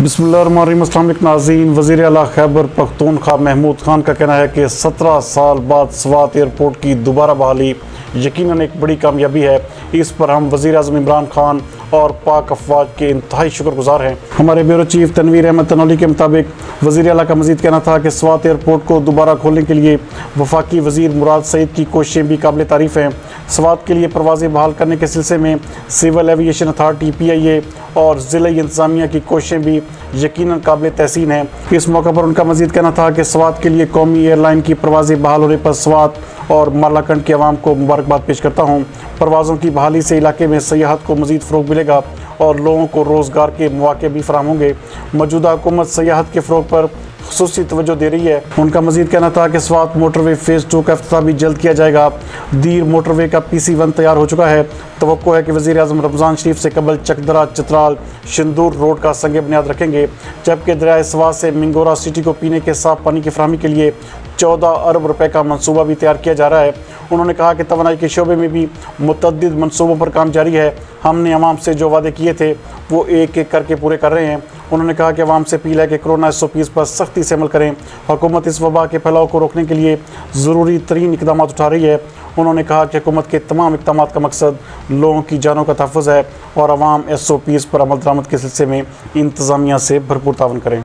बिस्मिल्लाहिर्रहमानिर्रहीम। अस्सलाम वालेकुम नाज़रीन। वज़ीर आला खैबर पख्तूनख्वा महमूद खान का कहना है कि 17 साल बाद स्वात एयरपोर्ट की दोबारा बहाली यकीनन एक बड़ी कामयाबी है। इस पर हम वज़ीर आज़म इमरान खान और पाक अफवाज के इंतहाई शुक्रगुजार हैं। हमारे ब्यूरो चीफ तनवीर अहमद तनौली के मुताबिक वज़ीर आला का मज़ीद कहना था कि स्वात एयरपोर्ट को दोबारा खोलने के लिए वफाकी वज़ीर मुराद सईद की कोशिशें भी काबिल तारीफ़ हैं। स्वात के लिए परवाज़ें बहाल करने के सिलसिले में सिविल एविएशन अथॉरिटी PIA और ज़िला इंतज़ामिया की कोशिशें भी यकीनन काबिल तहसीन हैं। इस मौके पर उनका मज़ीद कहना था कि स्वात के लिए कौमी एयरलाइन की परवाज़ें बहाल होने पर स्वात और मालाकंड की आवाम को मुबारकबाद पेश करता हूँ। परवाज़ों की बहाली से इलाके में सयाहत को मज़ीद फ़रोग़ मिलेगा और लोगों को रोज़गार के मौके भी फराहम होंगे। मौजूदा हुकूमत सयाहत के फ़रोग़ पर ख़ुसूसी तवज्जो दे रही है। उनका मज़ीद कहना था कि स्वात मोटरवे फ़ेज़ 2 का इफ्तिताह भी जल्द किया जाएगा। दीर मोटरवे का PC1 तैयार हो चुका है। तवक्को है कि वज़ीर आज़म रमज़ान शरीफ से कबल चकदरा चित्राल शिंदूर रोड का संग बुनियाद रखेंगे, जबकि दरियाए स्वात से मिंगोरा सिटी को पीने के साफ पानी की फराहमी के लिए 14 अरब रुपए का मनसूबा भी तैयार किया जा रहा है। उन्होंने कहा कि तवानाई के शोबे में भी मुतअद्दिद मनसूबों पर काम जारी है। हमने अवाम से जो वादे किए थे वो एक एक करके पूरे कर रहे हैं। उन्होंने कहा कि अवाम से अपील है कि कोरोना SOPs पर सख्ती से अमल करें। हुकूमत इस वबा के फैलाव को रोकने के लिए ज़रूरी तरीन इक़दाम उठा रही है। उन्होंने कहा कि हुकूमत के तमाम इक़दाम का मकसद लोगों की जानों का तहफ़्फ़ुज़ है और अवाम SOPs पर अमल दरामद के सिलसिले में इंतज़ामिया से भरपूर तावन करें।